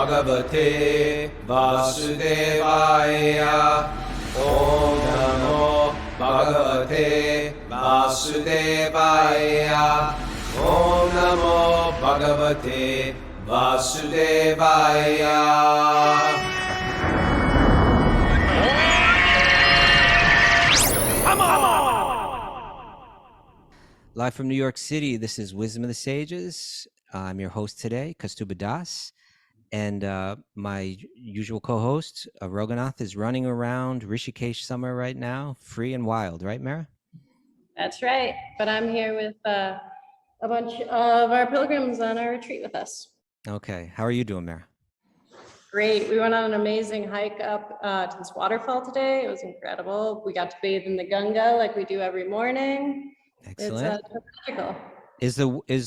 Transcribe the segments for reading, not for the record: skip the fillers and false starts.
Bhagavate Vasudevaya. Om Namo Bhagavate Vasudevaya. Om Namo Bhagavate Vasudevaya. Live from New York City, this is Wisdom of the Sages. I'm your host today, Kaustubha Das, and my usual co-host, Roghunath, is running around Rishikesh somewhere right now, free and wild, right, Mara? That's right, but I'm here with a bunch of our pilgrims on our retreat with us. Okay, how are you doing, Mara? Great, we went on an amazing hike up to this waterfall today. It was incredible. We got to bathe in the Ganga like we do every morning. Excellent. It's magical. Is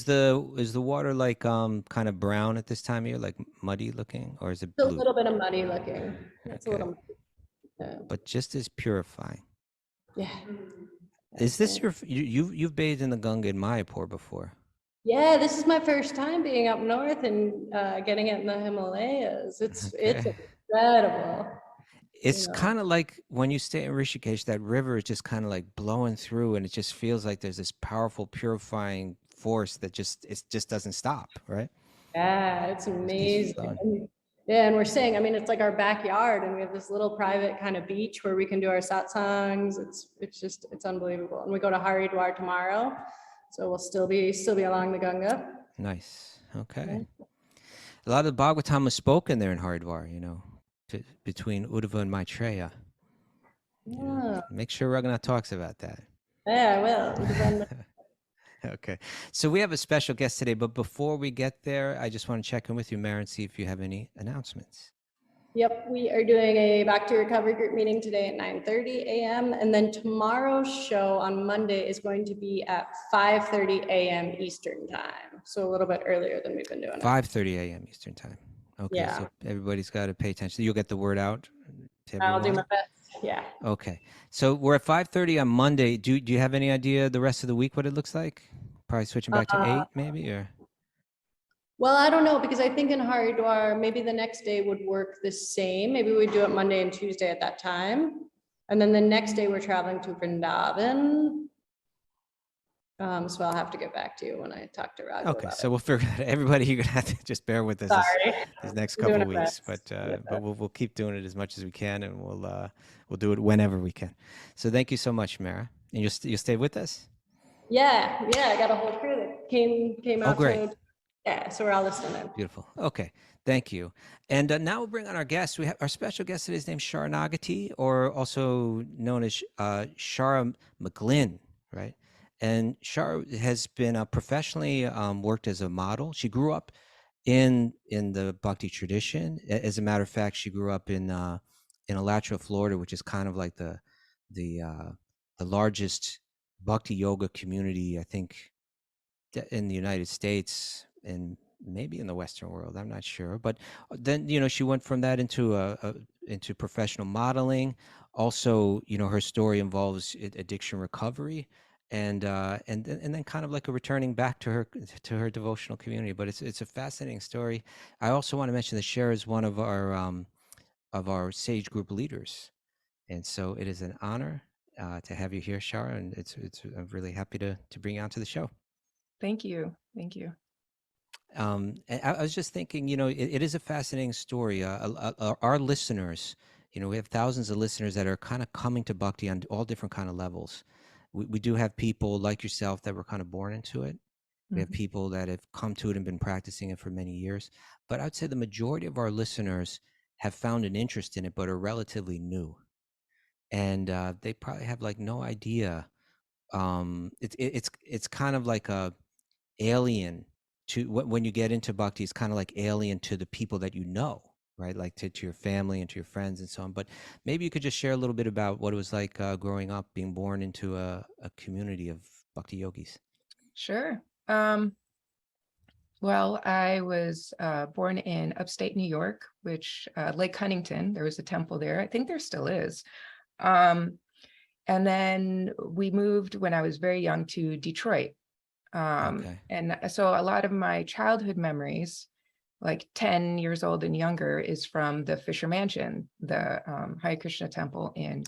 the water like kind of brown at this time of year, like muddy looking, or is it blue? It's a little bit of muddy looking. It's Okay. a little muddy. Yeah. But just as purifying. Yeah. Is this you've bathed in the Ganga in Mayapur before? Yeah, this is my first time being up north and getting it in the Himalayas. It's incredible. It's kind of like when you stay in Rishikesh, that river is just kind of like blowing through, and it just feels like there's this powerful purifying force that just doesn't stop, right? Yeah, it's amazing. And we're saying, I mean, it's like our backyard, and we have this little private kind of beach where we can do our satsangs. It's unbelievable. And we go to Haridwar tomorrow, so we'll still be along the Ganga. Nice. Okay. A lot of the Bhagavatam was spoken there in Haridwar, between Uddhava and Maitreya. Yeah. Make sure Raghunath talks about that. Yeah, I will. Okay. So we have a special guest today, but before we get there, I just want to check in with you, Mara, and see if you have any announcements. Yep, we are doing a Bhakti recovery group meeting today at 9:30 a.m. And then tomorrow's show on Monday is going to be at 5:30 a.m. Eastern time. So a little bit earlier than we've been doing. 5:30 a.m. Eastern time. Okay, yeah. So everybody's got to pay attention. You'll get the word out to everyone? I'll do my best, yeah. Okay, so we're at 5:30 on Monday. Do you have any idea the rest of the week what it looks like? Probably switching back to 8 maybe, or? Well, I don't know, because I think in Haridwar, maybe the next day would work the same. Maybe we'd do it Monday and Tuesday at that time. And then the next day we're traveling to Vrindavan. So I'll have to get back to you when I talk to Raghu. Okay, so we'll figure it out. Everybody, you're gonna have to just bear with us this next couple of weeks, but we'll keep doing it as much as we can, and we'll do it whenever we can. So thank you so much, Mara, and you'll stay with us. Yeah, I got a whole crew that came out. Oh, great. Yeah, so we're all listening in. Beautiful. Okay, thank you. And now we'll bring on our guest. We have our special guest today is named Shara Nagati, or also known as Shara McGlinn, right? And Shara has been professionally worked as a model. She grew up in the Bhakti tradition. As a matter of fact, she grew up in Alachua, Florida, which is kind of like the largest Bhakti yoga community, I think, in the United States and maybe in the Western world. I'm not sure. But then, she went from that into professional modeling. Also, her story involves addiction recovery. And then kind of like a returning back to her devotional community. But it's a fascinating story. I also want to mention that Shara is one of our Sage Group leaders, and so it is an honor to have you here, Shara. And I'm really happy to bring you onto the show. Thank you. And I was just thinking, it is a fascinating story. Our listeners, we have thousands of listeners that are kind of coming to Bhakti on all different kind of levels. We do have people like yourself that were kind of born into it. We have people that have come to it and been practicing it for many years. But I'd say the majority of our listeners have found an interest in it, but are relatively new. And they probably have like no idea. It's kind of like a alien to when you get into Bhakti. It's kind of like alien to the people that you know. Right, like to your family and to your friends and so on. But maybe you could just share a little bit about what it was like growing up, being born into a community of Bhakti yogis. Sure. Well, I was born in upstate New York, which Lake Huntington, there was a temple there. I think there still is. And then we moved when I was very young to Detroit. And so a lot of my childhood memories like 10 years old and younger is from the Fisher Mansion, the Hare Krishna temple in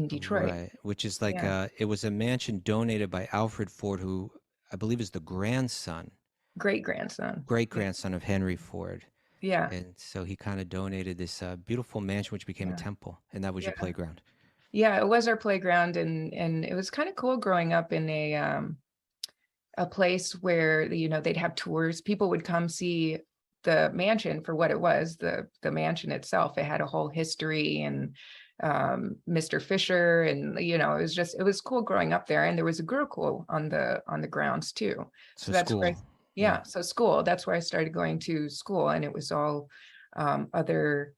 Detroit. Right, which is like Yeah. it was a mansion donated by Alfred Ford, who I believe is the grandson, Great grandson. great grandson of Henry Ford. Yeah. And so he kind of donated this beautiful mansion, which became a Yeah. temple, and that was your Yeah. playground. Yeah, it was our playground, and it was kind of cool growing up in a place where, you know, they'd have tours. People would come see the mansion for what it was, the mansion itself. It had a whole history, and Mr. Fisher, and you know, it was cool growing up there. And there was a Gurukul on the grounds too. So So that's where school, yeah, so school, that's where I started going to school, and it was all other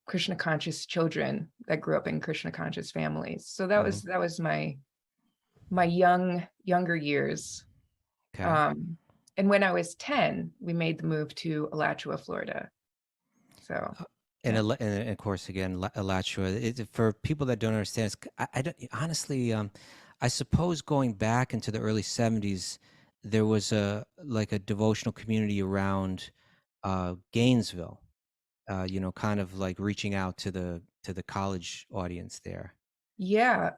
Krishna conscious children that grew up in Krishna conscious families. So that was my younger years. okay. And when I was 10, we made the move to Alachua, Florida. So And, yeah. and of course, again, Alachua. For people that don't understand, I don't honestly. I suppose going back into the early '70s, there was a devotional community around Gainesville. You know, kind of like reaching out to the college audience there. Yeah.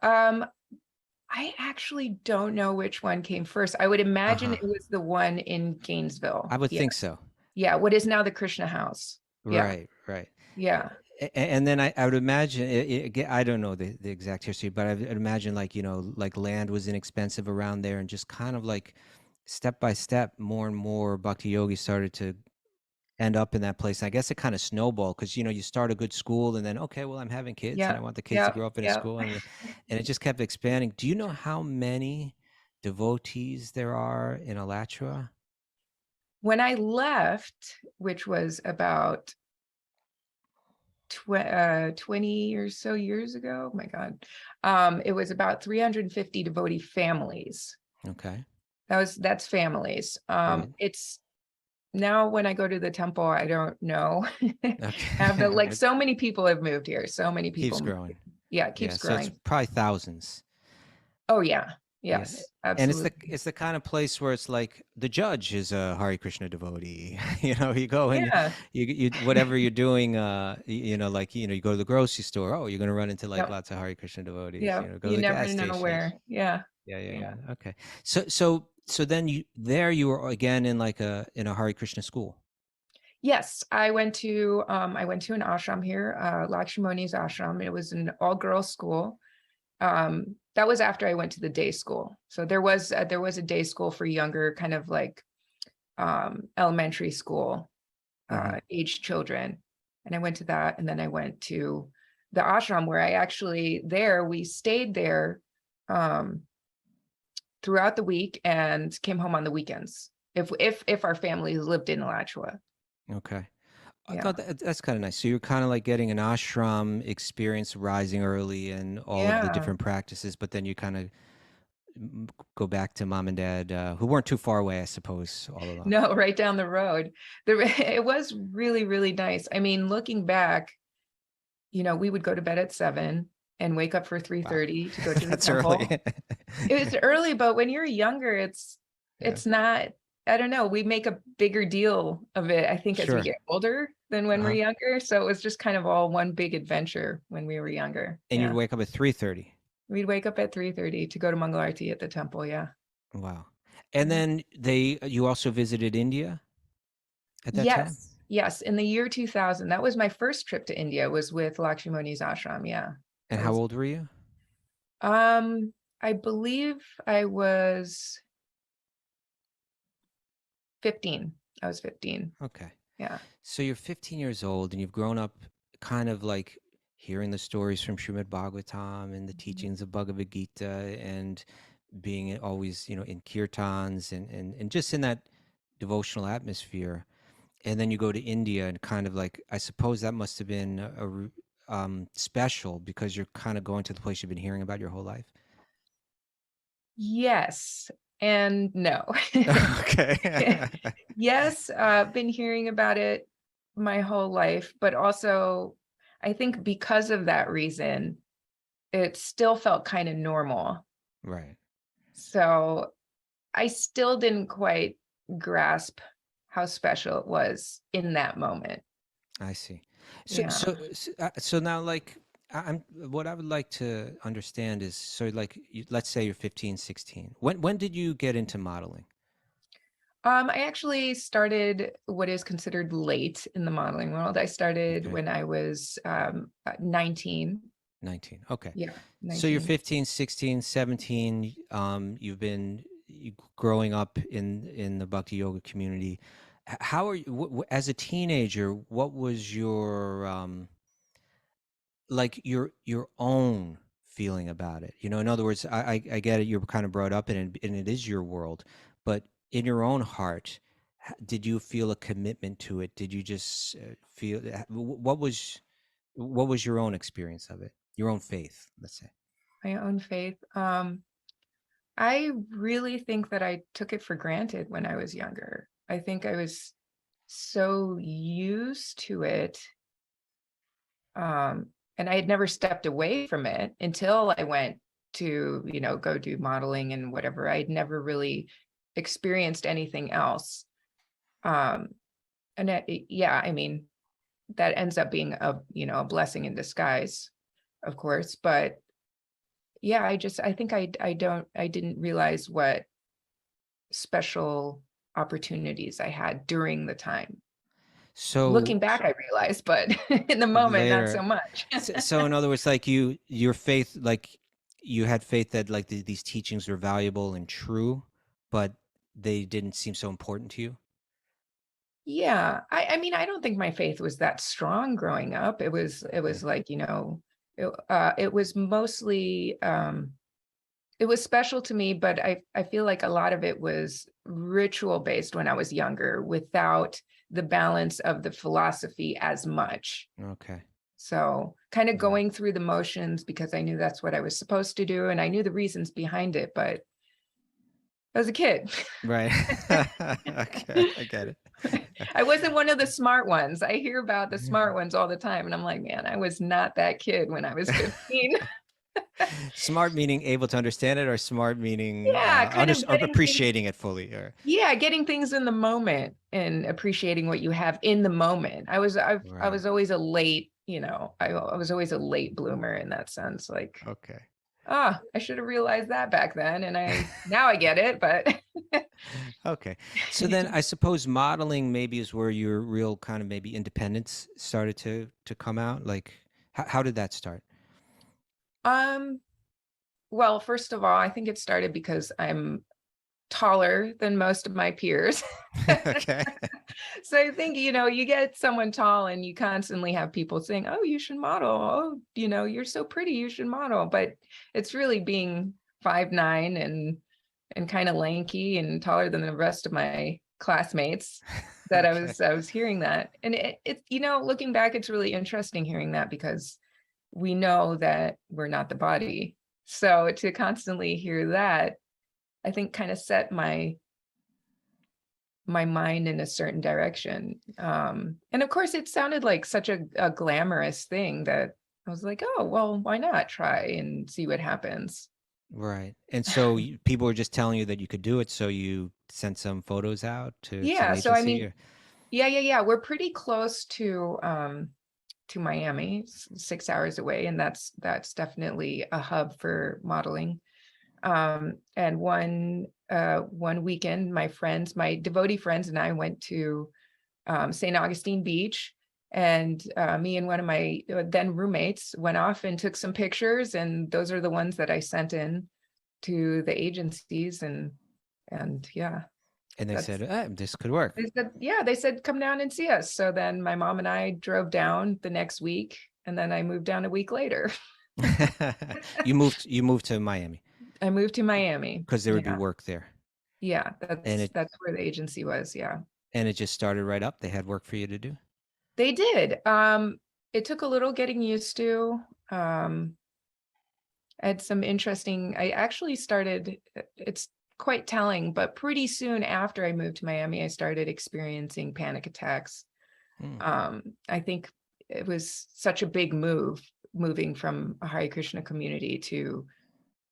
I actually don't know which one came first. I would imagine it was the one in Gainesville. I would Yeah. think so. Yeah. What is now the Krishna House. Yeah. Right, right. Yeah. And then I would imagine, I don't know the exact history, but I would imagine, like, you know, like land was inexpensive around there, and just kind of like step by step, more and more Bhakti yogis started to end up in that place. And I guess it kind of snowballed, because, you know, you start a good school, and then, okay, well, I'm having kids and Yeah. I want the kids to Yeah. grow up in a Yeah. school. And it just kept expanding. Do you know how many devotees there are in Alachua? When I left, which was about 20 or so years ago, oh my God, it was about 350 devotee families. Okay. That's families. Right. It's now when I go to the temple, I don't know. Okay. Like so many people have moved here. So many people. Keeps growing. Yeah, it keeps Yeah. So it's growing. probably thousands. Oh yeah. Yeah. Yes, And absolutely. it's the kind of place where it's like the judge is a Hare Krishna devotee. You know, you go and Yeah. you whatever you're doing, you know, like, you know, you go to the grocery store. Oh, you're going to run into like Yep. lots of Hare Krishna devotees. Yeah. You know, go to You the never gas know station. where. Yeah. Yeah. Okay. So then you were again in like in a Hare Krishna school. Yes, I went to an ashram here, Lakshmani's ashram. It was an all-girls school. That was after I went to the day school. So there was a day school for younger, kind of like elementary school aged children. And I went to that, and then I went to the ashram, where we stayed there throughout the week and came home on the weekends if our families lived in Alachua. Okay. I Yeah. thought that's kind of nice. So you're kind of like getting an ashram experience, rising early and all of the Yeah. different practices, but then you kind of go back to mom and dad, who weren't too far away, I suppose, all along. No, right down the road. It was really, really nice. I mean, looking back, you know, we would go to bed at 7 and wake up for 3:30 to go to the That's temple. early. It was early, but when you're younger, it's not, I don't know, we make a bigger deal of it, I think, as we Sure. get older than when we're younger. So it was just kind of all one big adventure when we were younger. And you'd wake up at 3:30. We'd wake up at 3:30 to go to Mangalarti at the temple. Yeah. Wow. And then you also visited India at that time? Yes. In the year 2000, that was my first trip to India, was with Lakshmani's ashram. Yeah. And how old were you? I believe I was 15. I was 15. Okay. Yeah. So you're 15 years old, and you've grown up kind of like hearing the stories from Srimad Bhagavatam and the teachings of Bhagavad Gita, and being always, you know, in kirtans and just in that devotional atmosphere. And then you go to India, and kind of like, I suppose that must have been special, because you're kind of going to the place you've been hearing about your whole life. Yes and no. Okay. Yes, been hearing about it my whole life, but also I think because of that reason, it still felt kind of normal. Right. So I still didn't quite grasp how special it was in that moment. I see. So, Yeah. so now, like, I'm what I would like to understand is, so like, let's say you're 15, 16. When did you get into modeling? I actually started what is considered late in the modeling world. I started Okay. when I was 19. 19. Okay. Yeah, So you're 19. 15, 16, 17. You've been growing up in the Bhakti yoga community. How are you, as a teenager, what was your like your own feeling about it? You know, in other words, I get it. You're kind of brought up in it, and it is your world, but in your own heart, did you feel a commitment to it? Did you just feel what was your own experience of it? Your own faith, let's say. My own faith. I really think that I took it for granted when I was younger. I think I was so used to it. And I had never stepped away from it until I went to, go do modeling and whatever. I'd never really experienced anything else. Yeah, I mean, that ends up being a blessing in disguise, of course. But yeah, I think I didn't realize what special opportunities I had during the time. So Looking back, I realized, but in the moment, not so later, much. so in other words, like your faith, like you had faith that like these teachings were valuable and true, but they didn't seem so important to you. Yeah, I mean, I don't think my faith was that strong growing up. It was like, it was mostly it was special to me, but I feel like a lot of it was ritual based when I was younger, without the balance of the philosophy as much. Okay. So kind of going through the motions because I knew that's what I was supposed to do, and I knew the reasons behind it, but I was a kid. Right. Okay, I get it. I wasn't one of the smart ones. I hear about the smart ones all the time, and I'm like, man, I was not that kid when I was 15. Smart meaning able to understand it, or smart meaning Yeah, kind of getting things, appreciating it fully, or yeah, getting things in the moment and appreciating what you have in the moment. I was right. always a late, I was always a late bloomer in that sense. Like, Okay. I should have realized that back then, and now I get it, but Okay. So then I suppose modeling maybe is where your real kind of maybe independence started to come out. Like how did that start? well, first of all, I think it started because I'm taller than most of my peers. Okay. So I think, you get someone tall and you constantly have people saying, oh, you should model. Oh, you're so pretty, you should model. But it's really being 5'9" and kind of lanky and taller than the rest of my classmates that Okay. I was hearing that. And it looking back, it's really interesting hearing that, because we know that we're not the body. So to constantly hear that, I think kind of set my mind in a certain direction. And of course, it sounded like such a glamorous thing that I was like, oh, well, why not try and see what happens? Right. And so people were just telling you that you could do it, so you sent some photos out to an Yeah. So, I agency, mean, or yeah. We're pretty close to Miami, 6 hours away. And that's definitely a hub for modeling. And one weekend, my devotee friends and I went to St. Augustine Beach, and me and one of my then roommates went off and took some pictures, and those are the ones that I sent in to the agencies, and yeah, and they that's said, this could work. they said come down and see us. So then my mom and I drove down the next week, and then I moved down a week later. You moved to Miami I moved to Miami. because there would be Yeah. work there. Yeah, And that's where the agency was. Yeah. it just started right up. They had work for you to do. They did. It took a little getting used to. I had some interesting, I actually started, it's quite telling, but pretty soon after I moved to Miami, I started experiencing panic attacks. I think it was such a big move, moving from a Hare Krishna community to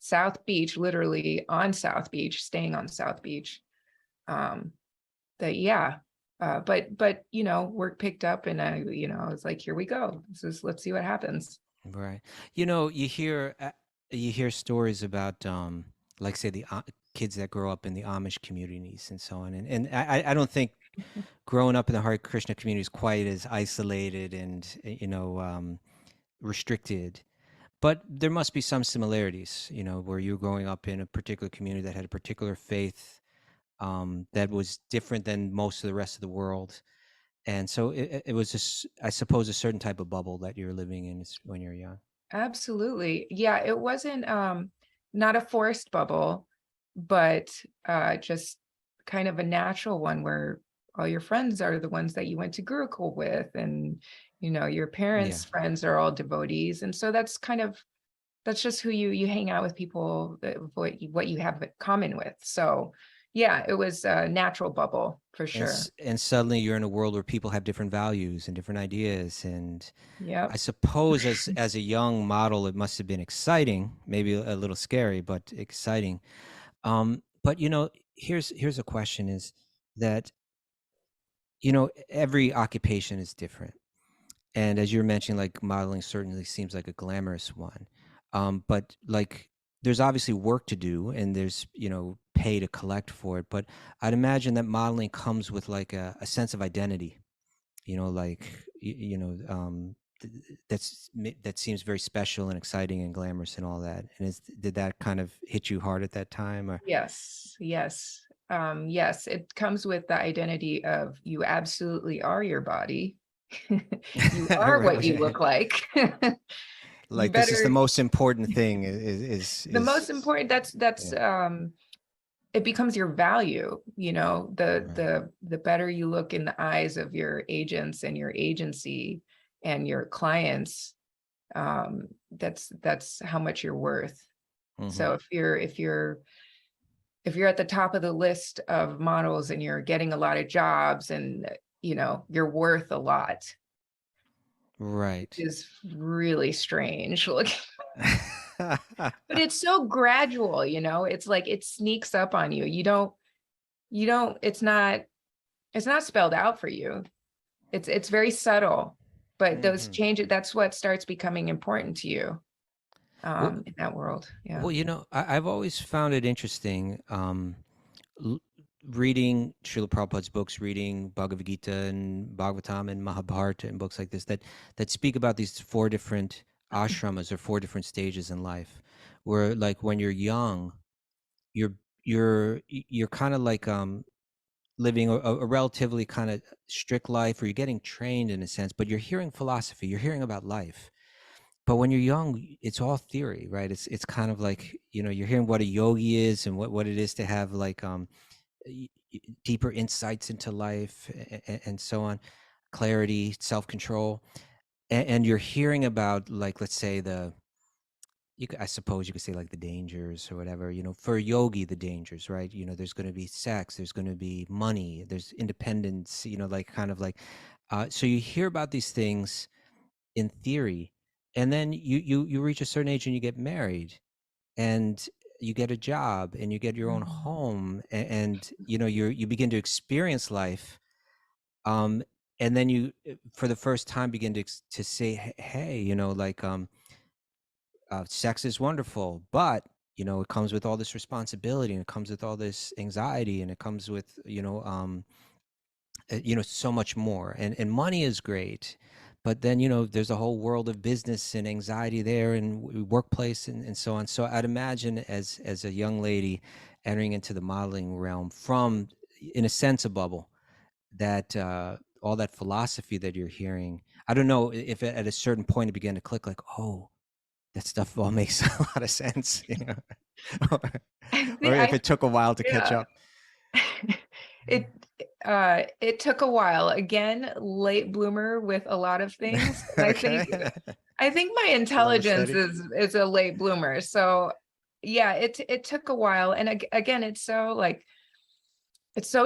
South Beach, literally on South Beach, staying on South Beach. That, yeah, But you know, work picked up, and I was like, here we go. Let's see what happens. Right. You know, you hear stories about like say the kids that grow up in the Amish communities and so on. And I don't think growing up in the Hare Krishna community is quite as isolated and restricted. But there must be some similarities, where you're growing up in a particular community that had a particular faith that was different than most of the rest of the world. And so it was just, I suppose, a certain type of bubble that you're living in when you're young. Absolutely. Yeah, it wasn't not a forced bubble, but just kind of a natural one where all your friends are the ones that you went to Gurukul with, and your parents' friends are all devotees. And so that's just who you hang out with, people that what you have in common with. So yeah, it was a natural bubble for sure. And suddenly you're in a world where people have different values and different ideas. And yeah, I suppose as a young model, it must have been exciting, maybe a little scary, but exciting. But here's a question: is that every occupation is different, and as you're mentioning, like modeling certainly seems like a glamorous one, but like there's obviously work to do, and there's pay to collect for it. But I'd imagine that modeling comes with like a sense of identity, like that seems very special and exciting and glamorous and all that. And did that kind of hit you hard at that time? Or yes, it comes with the identity of you absolutely are your body. You are what you look like. Like this is the most important thing. Is the most important. That's it becomes your value. The better you look in the eyes of your agents and your agency and your clients, that's how much you're worth. Mm-hmm. So if you're at the top of the list of models and you're getting a lot of jobs and you're worth a lot, right, is really strange looking. But it's so gradual, it's like it sneaks up on you. You don't it's not spelled out for you. It's very subtle, but those changes, that's what starts becoming important to you in that world. Yeah. Well, I've always found it interesting reading Srila Prabhupada's books, reading Bhagavad Gita and Bhagavatam and Mahabharata and books like this that speak about these 4 different ashramas or 4 different stages in life, where like when you're young, you're kind of like living a relatively kind of strict life, or you're getting trained in a sense, but you're hearing philosophy, you're hearing about life. But when you're young, it's all theory, right? It's kind of like, you're hearing what a yogi is and what it is to have like deeper insights into life and so on, clarity, self-control. And you're hearing about, like, let's say I suppose you could say like the dangers or whatever, for a yogi, the dangers, right? There's going to be sex, there's going to be money, there's independence, like kind of like, so you hear about these things in theory, and then you reach a certain age and you get married and you get a job and you get your own home, and you begin to experience life, and then you for the first time begin to say, hey, like sex is wonderful, but it comes with all this responsibility, and it comes with all this anxiety, and it comes with so much more, and money is great, but then there's a whole world of business and anxiety there, and workplace and so on. So I'd imagine as a young lady entering into the modeling realm from, in a sense, a bubble, that all that philosophy that you're hearing, I don't know if at a certain point it began to click, like, oh, that stuff all makes a lot of sense, or if it took a while to catch up. It took a while. Again, late bloomer with a lot of things. Okay. I think my intelligence is a late bloomer. So yeah, it took a while. And again, it's so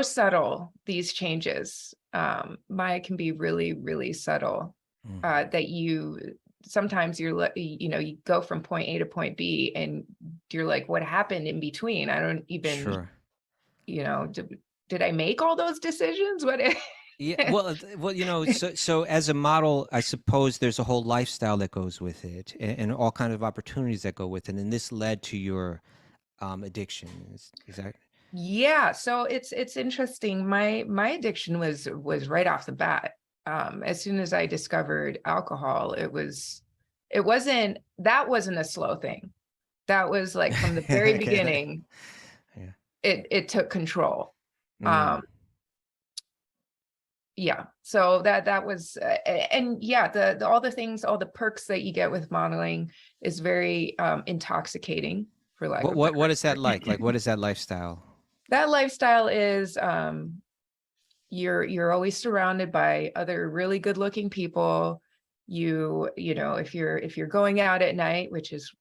subtle, these changes. Maya can be really, really subtle, that sometimes you go from point A to point B and you're like, what happened in between? I don't even, did I make all those decisions? What? Yeah, well, so as a model, I suppose there's a whole lifestyle that goes with it, and all kinds of opportunities that go with it, and this led to your addiction. Is that? Yeah, so it's interesting. My addiction was right off the bat. As soon as I discovered alcohol, that wasn't a slow thing. That was like from the very Okay, beginning, yeah. it took control. Mm. Yeah, so that was and yeah, the all the things, all the perks that you get with modeling is very intoxicating, for lack of a What better is that like? word. Like, what is that lifestyle? That lifestyle is you're always surrounded by other really good looking people. You know, if you're going out at night, which is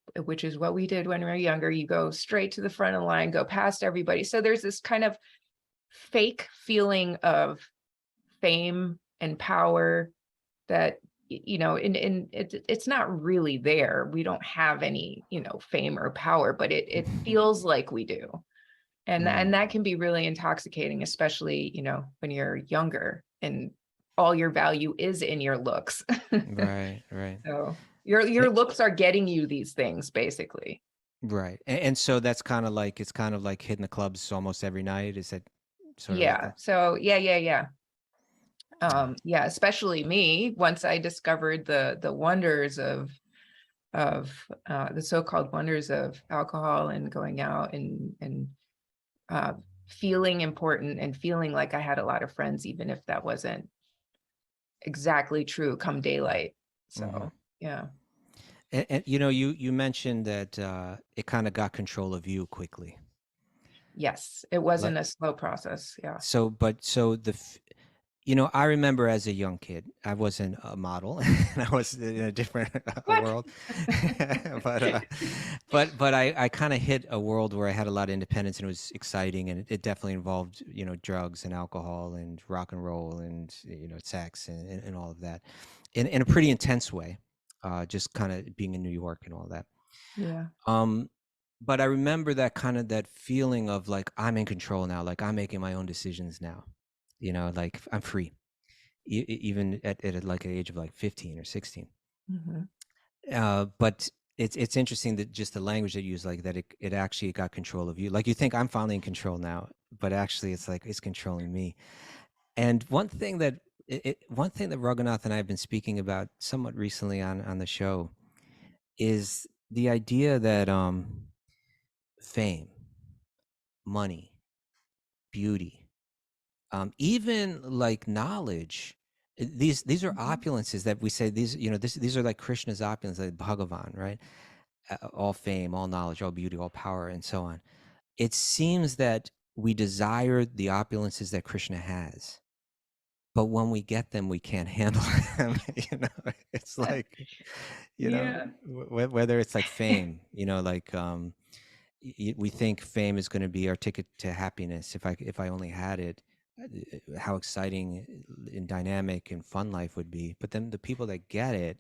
what we did when we were younger, you go straight to the front of the line, go past everybody. So there's this kind of fake feeling of fame and power that you know, and it's not really there. We don't have any, you know, fame or power, but it feels like we do. And that can be really intoxicating, especially, you know, when you're younger and all your value is in your looks. Right, right. So your looks are getting you these things, basically. Right. And so that's kind of like, it's kind of like hitting the clubs almost every night. Is that sort of like Yeah. that? So yeah. Yeah, especially me, once I discovered the wonders of the so-called wonders of alcohol and going out and uh, feeling important and feeling like I had a lot of friends, even if that wasn't exactly true come daylight. Mhm. So yeah. And you mentioned that it kind of got control of you quickly. Yes, it Like, wasn't a slow process. Yeah. so I remember as a young kid, I wasn't a model, and I was in a different What? world. But I kind of hit a world where I had a lot of independence, and it was exciting, and it definitely involved drugs and alcohol and rock and roll and sex and all of that, in a pretty intense way, just kind of being in New York and all that. Yeah. But I remember that feeling of like, I'm in control now, like I'm making my own decisions now, like I'm free, even at like an age of like 15 or 16. Mhm. But it's interesting that just the language that you use, like that it actually got control of you. Like, you think I'm finally in control now, but actually it's like it's controlling me. And one thing that Raghunath and I have been speaking about somewhat recently on the show is the idea that fame, money, beauty, even like knowledge, these are Mhm. opulences that we say, these are like Krishna's opulence, like Bhagavan, right? All fame, all knowledge, all beauty, all power, and so on. It seems that we desire the opulences that Krishna has, but when we get them, we can't handle them. It's like, Yeah. whether it's like fame, like we think fame is going to be our ticket to happiness. If I only had it, how exciting and dynamic and fun life would be. But then the people that get it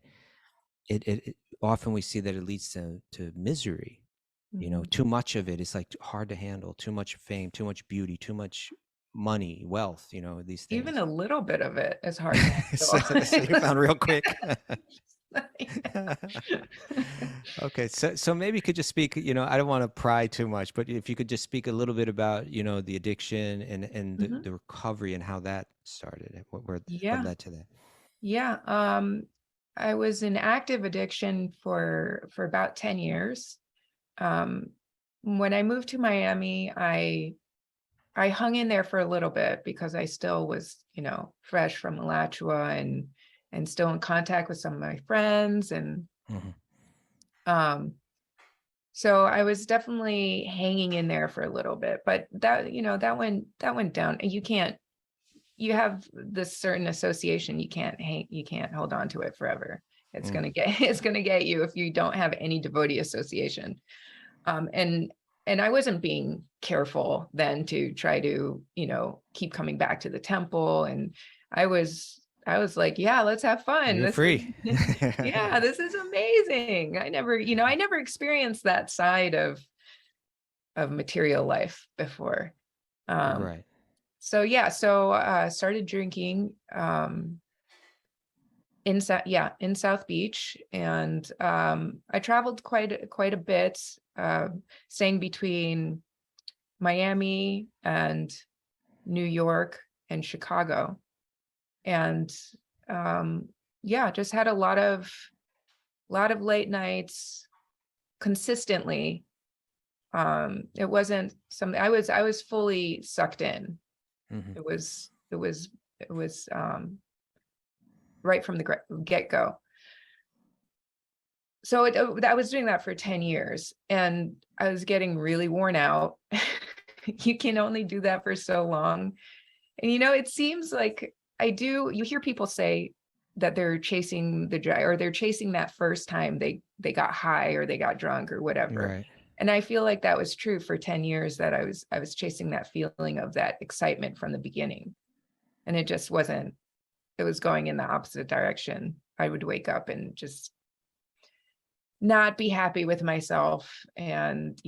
often we see that it leads to misery. Mhm. Too much of it is like hard to handle. Too much fame, too much beauty, too much money, wealth. These Even things. a little bit of it is hard to So you handle. found real quick. Okay, so maybe you could just speak, I don't want to pry too much, but if you could just speak a little bit about, the addiction and Mhm. the recovery and how that started, and what Yeah. led to that. Yeah. I was in active addiction for about 10 years. Um, when I moved to Miami, I hung in there for a little bit because I still was, you know, fresh from Alachua and still in contact with some of my friends. And Mhm. so I was definitely hanging in there for a little bit, but that, you know, that went down. And you have this certain association, you can't hold on to it forever. It's Mm. it's gonna get you if you don't have any devotee association. And I wasn't being careful then to try to, you know, keep coming back to the temple. And I was like, yeah, let's have fun. You're This is free. yeah, this is amazing. I never experienced that side of material life before. Um, Right. So yeah, started drinking in South Beach, and I traveled quite a bit, staying between Miami and New York and Chicago, and just had a lot of late nights consistently. It wasn't something I was fully sucked in. Mhm. It was right from the get-go. So I was doing that for 10 years, and I was getting really worn out. You can only do that for so long. And it seems like you hear people say that they're chasing the drive, or they're chasing that first time they got high or they got drunk or whatever. Right. And I feel like that was true for 10 years, that I was chasing that feeling of that excitement from the beginning. And it just wasn't, it was going in the opposite direction. I would wake up and just not be happy with myself. And,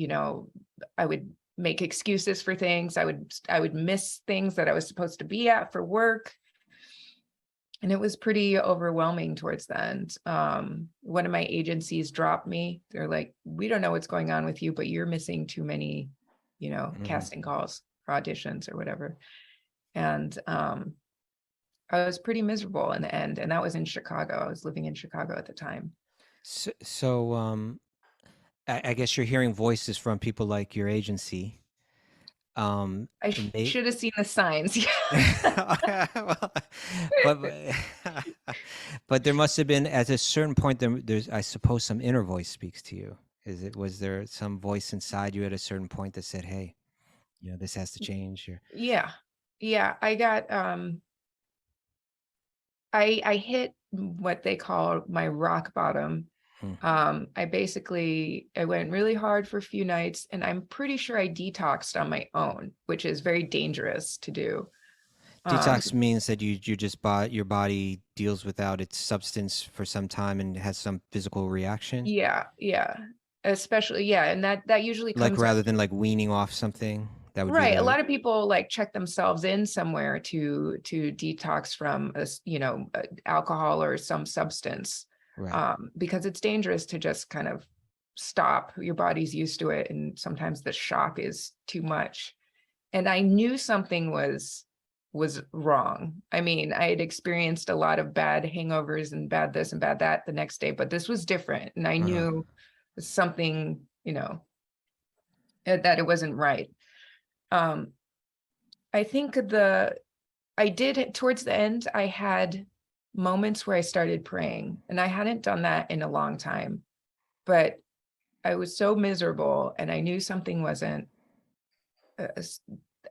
I would make excuses for things. I would miss things that I was supposed to be at for work. And it was pretty overwhelming towards the end. One of my agencies dropped me. They're like, we don't know what's going on with you, but you're missing too many, casting calls or auditions or whatever. And I was pretty miserable in the end. And that was in Chicago. I was living in Chicago at the time. So I guess you're hearing voices from people like your agency. I should have seen the signs. But there must have been, at a certain point, there's, I suppose, some inner voice speaks to you. Was there some voice inside you at a certain point that said, hey, this has to change? Or... Yeah. I got, I hit what they call my rock bottom. I went really hard for a few nights, and I'm pretty sure I detoxed on my own, which is very dangerous to do. Detox means that you just your body deals without its substance for some time and has some physical reaction. Yeah. Especially, and that usually comes like rather than like weaning off something. That would right. A lot of people like check themselves in somewhere to detox from alcohol or some substance. Right. Because it's dangerous to just kind of stop. Your body's used to it, and sometimes the shock is too much. And I knew something was wrong. I mean, I had experienced a lot of bad hangovers and bad this and bad that the next day, but this was different. And I knew something, that it wasn't right. I think towards the end, I had moments where I started praying, and I hadn't done that in a long time, but I was so miserable, and I knew something wasn't,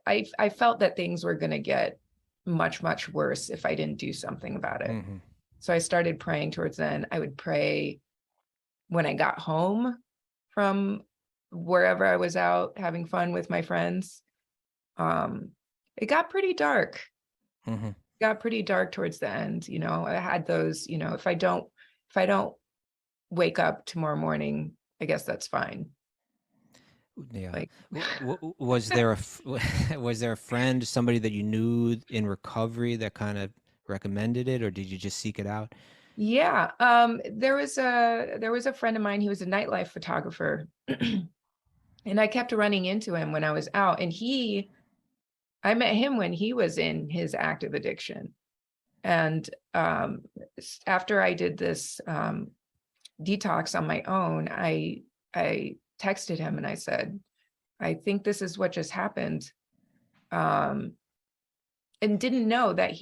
I felt that things were going to get much, much worse if I didn't do something about it. So I started praying towards then. I would pray when I got home from wherever I was out having fun with my friends. It got pretty dark. Got pretty dark towards the end. I had those, if I don't wake up tomorrow morning, I guess that's fine. Yeah. Like, was there a friend, somebody that you knew in recovery that kind of recommended it, or did you just seek it out? Yeah. There was a friend of mine. He was a nightlife photographer, and I kept running into him when I was out, and I met him when he was in his active addiction. And after I did this detox on my own, I texted him and I said, I think this is what just happened. And didn't know that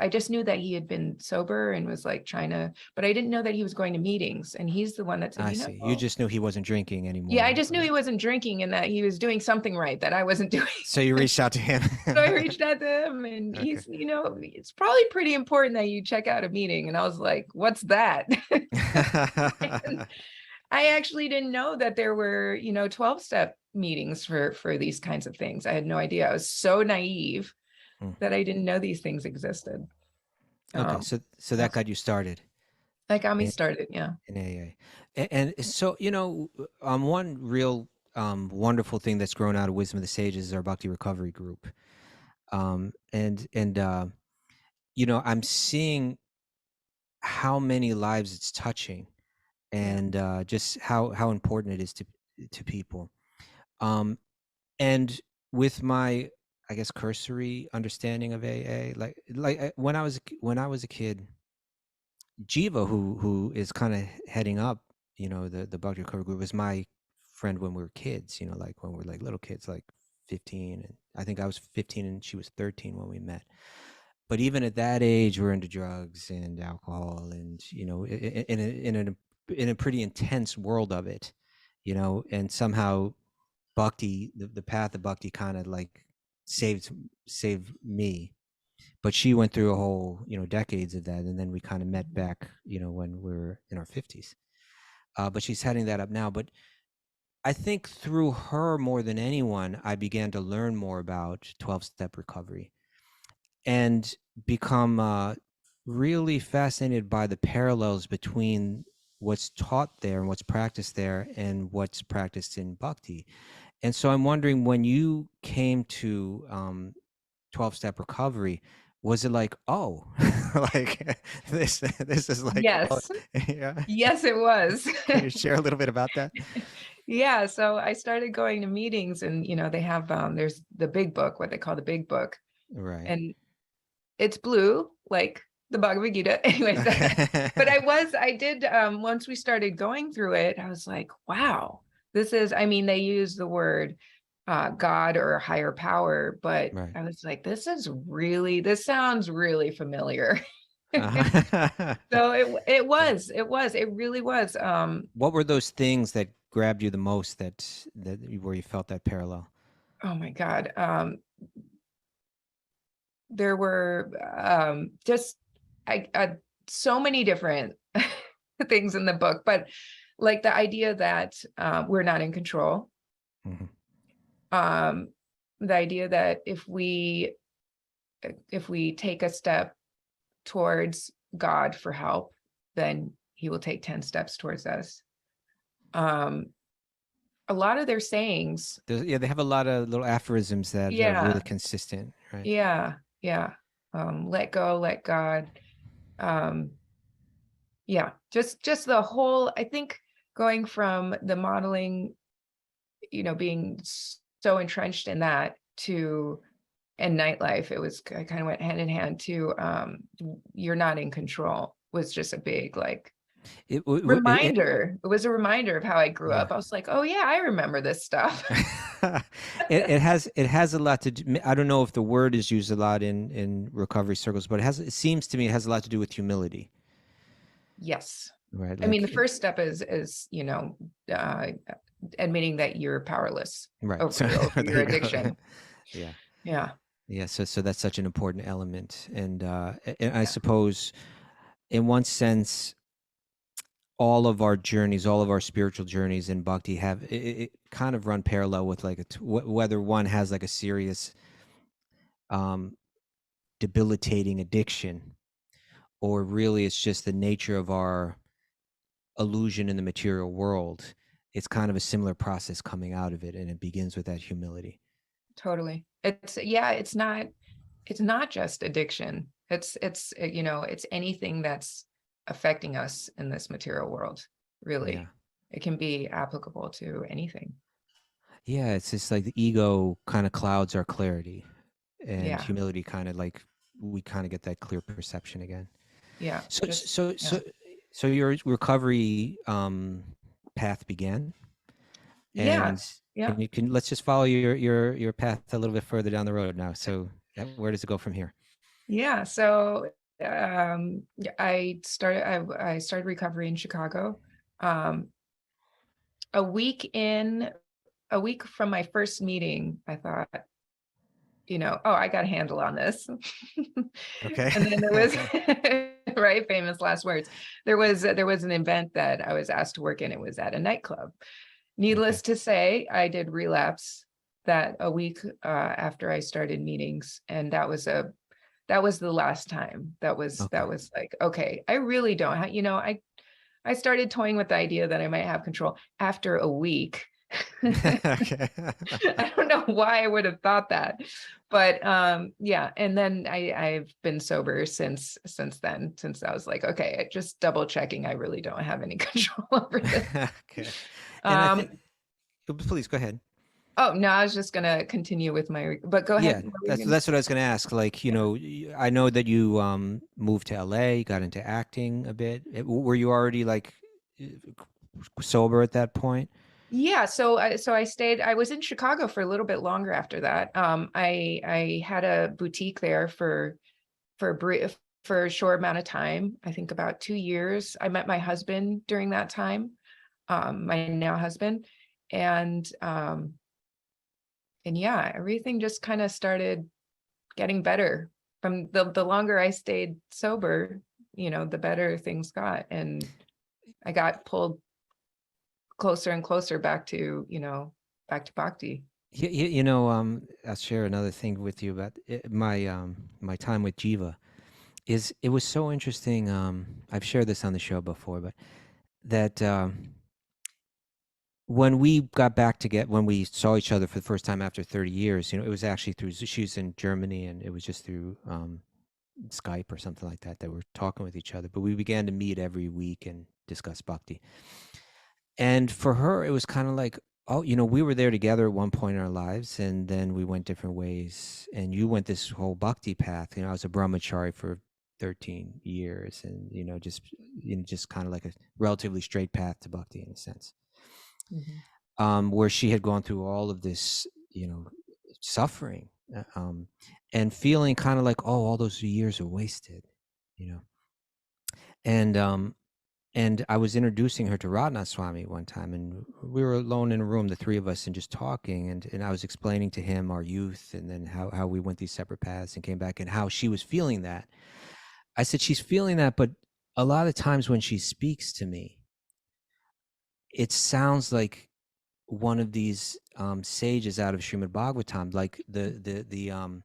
I just knew that he had been sober and was like but I didn't know that he was going to meetings. And he's the one that said, I see. You just knew he wasn't drinking anymore. Yeah, I just knew he wasn't drinking and that he was doing something right that I wasn't doing. So you reached out to him. So I reached out to him, and he's, it's probably pretty important that you check out a meeting. And I was like, what's that? I actually didn't know that there were, 12-step meetings for these kinds of things. I had no idea. I was so naive that I didn't know these things existed. Okay, so that got you started. That got me started, yeah. In AA. And so, one real wonderful thing that's grown out of Wisdom of the Sages is our Bhakti recovery group. And you know, I'm seeing how many lives it's touching, and just how important it is to people. Um, and with my, I guess, cursory understanding of AA, when I was a kid, Jiva, who is kind of heading up, you know, the Bhakti recovery group, was my friend when we were kids. You know, like when we were like little kids, like 15, and I think I was 15 and she was 13 when we met. But even at that age, we're into drugs and alcohol, and you know, in a pretty intense world of it, you know. And somehow Bhakti, the path of Bhakti, kind of like saved me. But she went through a whole, you know, decades of that, and then we kind of met back, you know, when we were in our 50s. But she's heading that up now. But I think through her more than anyone, I began to learn more about 12-step recovery and become really fascinated by the parallels between what's taught there and what's practiced there and what's practiced in Bhakti. And so I'm wondering, when you came to 12-step recovery, was it like, oh, like this is like, oh, Yes. yeah? Yes, it was. Can you share a little bit about that? Yeah, so I started going to meetings, and you know, they have there's the big book, what they call the big book, Right. and it's blue like the Bhagavad Gita. Anyways, but I did once we started going through it, I was like, wow, this is, I mean, they use the word God or higher power, but Right. I was like, this sounds really familiar. Uh-huh. So it really was. What were those things that grabbed you the most, where you felt that parallel? Oh my God. There were just so many different things in the book, but like the idea that we're not in control. Mhm. The idea that if we take a step towards God for help, then he will take 10 steps towards us. A lot of their sayings. Yeah, they have a lot of little aphorisms that are Yeah. really consistent, right? Yeah. Yeah. Let go, let God. Yeah, just the whole, I think, going from the modeling, you know, being so entrenched in that to, and nightlife, it was, I kind of went hand in hand to you're not in control, was just a big like reminder. It was a reminder of how I grew up. I was like, oh yeah, I remember this stuff. It has a lot to do. I don't know if the word is used a lot in recovery circles, but it seems to me it has a lot to do with humility. Yes. Right. I mean, the first step is, you know, admitting that you're powerless right. over your addiction. Yeah. Yeah. Yeah. So that's such an important element. And I suppose in one sense, all of our journeys, all of our spiritual journeys in Bhakti have it kind of run parallel with like whether one has like a serious debilitating addiction, or really it's just the nature of our illusion in the material world. It's kind of a similar process coming out of it, and it begins with that humility. Totally. It's not just addiction. It's you know, it's anything that's affecting us in this material world, really. Yeah. It can be applicable to anything. Yeah, it's just like the ego kind of clouds our clarity, and Yeah. humility kind of like we kind of get that clear perception again. Yeah. So your recovery path began, Yeah. and Yeah. let's just follow your path a little bit further down the road now. So where does it go from here? Yeah. So I started recovery in Chicago. A week from my first meeting, I thought, you know, oh, I got a handle on this. Okay. And then there was right, famous last words. There was an event that I was asked to work in. It was at a nightclub. Needless to say, I did relapse that a week after I started meetings, and that was the last time. That was like, okay, I really don't have, you know, I started toying with the idea that I might have control after a week. Okay. I don't know why I would have thought that, but yeah. And then I've been sober since then, since I was like, okay, just double checking. I really don't have any control over this. Okay. And I think, please go ahead. Oh no, I was just gonna continue with my, but go Yeah, ahead. What were you gonna that's what I was going to ask. Like, you know, I know that you moved to LA, got into acting a bit. Were you already like sober at that point? Yeah, so I stayed. I was in Chicago for a little bit longer after that. I had a boutique there for a brief, for a short amount of time. I think about 2 years. I met my husband during that time, my now husband, and yeah, everything just kind of started getting better from the longer I stayed sober. The better things got, and I got pulled closer and closer back to Bhakti. You know, I'll share another thing with you about my time with Jiva. It was so interesting. I've shared this on the show before, but that when we got back when we saw each other for the first time after 30 years, you know, it was actually through, she was in Germany, and it was just through Skype or something like that we're talking with each other. But we began to meet every week and discuss Bhakti. And for her, it was kind of like, oh, you know, we were there together at one point in our lives, and then we went different ways. And you went this whole Bhakti path. You know, I was a brahmachari for 13 years, and, you know, just kind of like a relatively straight path to Bhakti in a sense. Where she had gone through all of this, you know, suffering, and feeling kind of like, oh, all those years are wasted, you know. And I was introducing her to Radha Swami one time, and we were alone in a room, the three of us, and just talking. And I was explaining to him our youth, and then how we went these separate paths and came back, and how she was feeling that. I said, she's feeling that, but a lot of times when she speaks to me, it sounds like one of these sages out of Srimad Bhagavatam, like the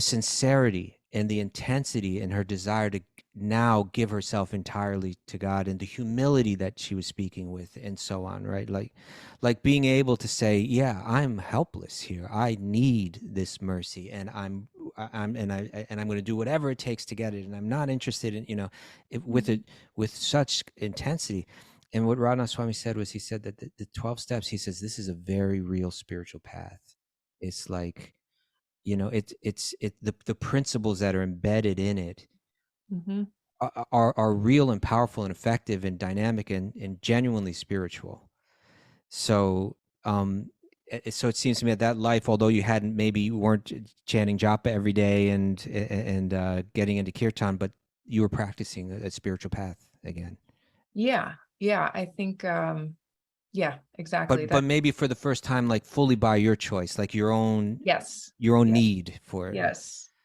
sincerity and the intensity in her desire to now give herself entirely to God, and the humility that she was speaking with, and so on, right? Like being able to say, yeah, I'm helpless here. I need this mercy, and I'm going to do whatever it takes to get it, and I'm not interested in, you know, with such intensity. And what Radha Swami said was, he said that the 12 steps, he says, this is a very real spiritual path. It's like, you know, the principles that are embedded in it are real and powerful and effective and dynamic and genuinely spiritual. So, so it seems to me that life, although you weren't chanting japa every day and getting into kirtan, but you were practicing a spiritual path again. Yeah, I think yeah, exactly. But maybe for the first time, like fully by your choice, like your own need for it.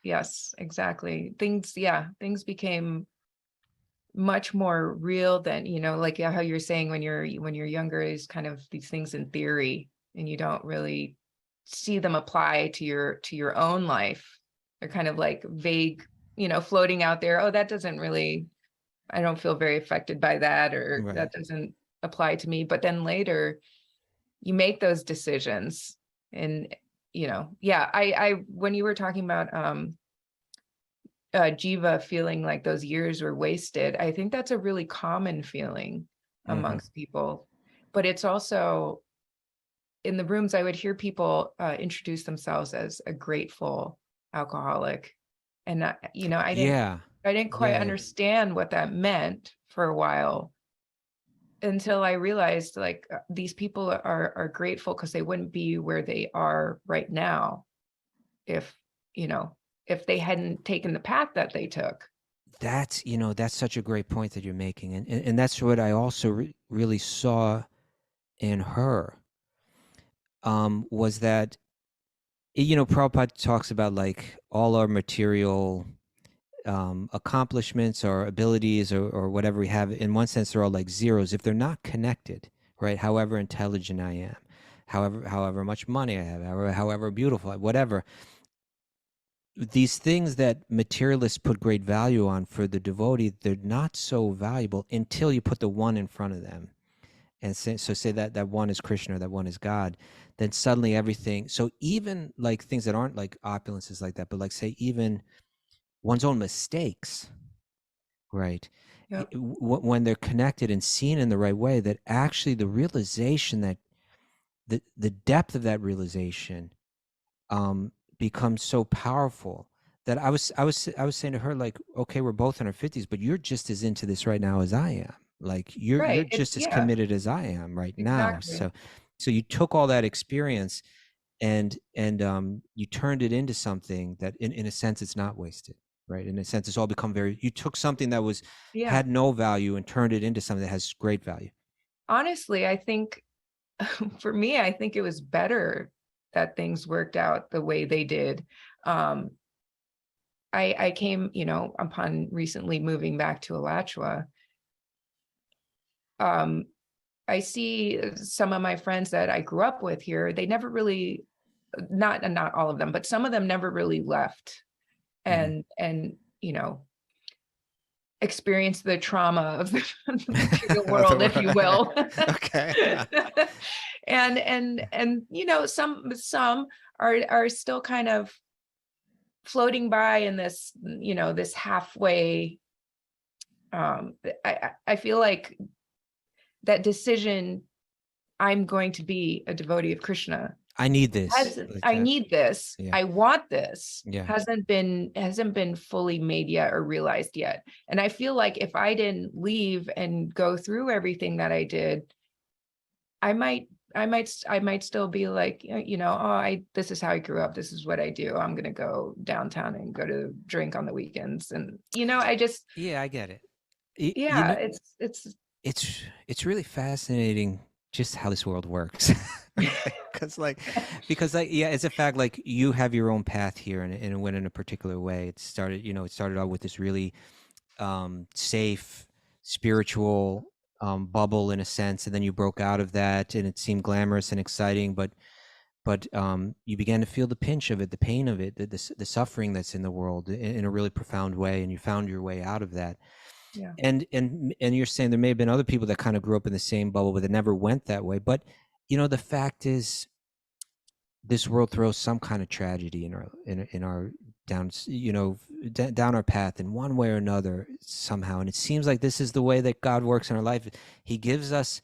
Yes, exactly. Things became much more real than, like how you're saying when you're younger, is kind of these things in theory, and you don't really see them apply to your own life. They're kind of like vague, floating out there. Oh, that doesn't really, I don't feel very affected by that, or Right. That doesn't apply to me. But then later you make those decisions, and I when you were talking about Jiva feeling like those years were wasted, I think that's a really common feeling amongst people. But it's also, in the rooms, I would hear people introduce themselves as a grateful alcoholic, and I didn't quite understand what that meant for a while, until I realized, like, these people are grateful because they wouldn't be where they are right now if they hadn't taken the path that they took. That's such a great point that you're making. And that's what I also really saw in her, was that, Prabhupada talks about, like, all our material accomplishments or abilities or whatever we have, in one sense, they're all like zeros if they're not connected, right? However intelligent I am, however much money I have, however beautiful, whatever. These things that materialists put great value on, for the devotee, they're not so valuable until you put the one in front of them. and say that one is Krishna, or that one is God, then suddenly everything. So even like things that aren't like opulences like that, but like say even one's own mistakes, right? Yep. When they're connected and seen in the right way, that actually the realization that the depth of that realization becomes so powerful that I was saying to her, like, okay, we're both in our 50s, but you're just as into this right now as I am. Like you're Right. just as Yeah, committed as I am right now. exactly. So you took all that experience and you turned it into something that in a sense it's not wasted, right? In a sense it's all become very, you took something that was Yeah. had no value and turned it into something that has great value. Honestly, I think for me, I think it was better that things worked out the way they did. I came, upon recently moving back to Alachua. I see some of my friends that I grew up with here, they never really, not all of them, but some of them never really left and experienced the trauma of the material world, if you will. Okay. and some are still kind of floating by in this, this halfway. I feel like that decision, I'm going to be a devotee of Krishna. I need this. I need this. Yeah. I want this. Yeah. Hasn't been fully made yet or realized yet. And I feel like if I didn't leave and go through everything that I did, I might still be like, this is how I grew up. This is what I do. I'm going to go downtown and go to drink on the weekends. And, I just. Yeah, I get it. Yeah, it's really fascinating just how this world works. because yeah, it's a fact, like you have your own path here and it went in a particular way. It started out with this really safe spiritual bubble in a sense, and then you broke out of that and it seemed glamorous and exciting, but you began to feel the pinch of it, the pain of it, the suffering that's in the world in a really profound way, and you found your way out of that. Yeah. And you're saying there may have been other people that kind of grew up in the same bubble, but it never went that way. But the fact is, this world throws some kind of tragedy in our down down our path in one way or another somehow. And it seems like this is the way that God works in our life. He gives us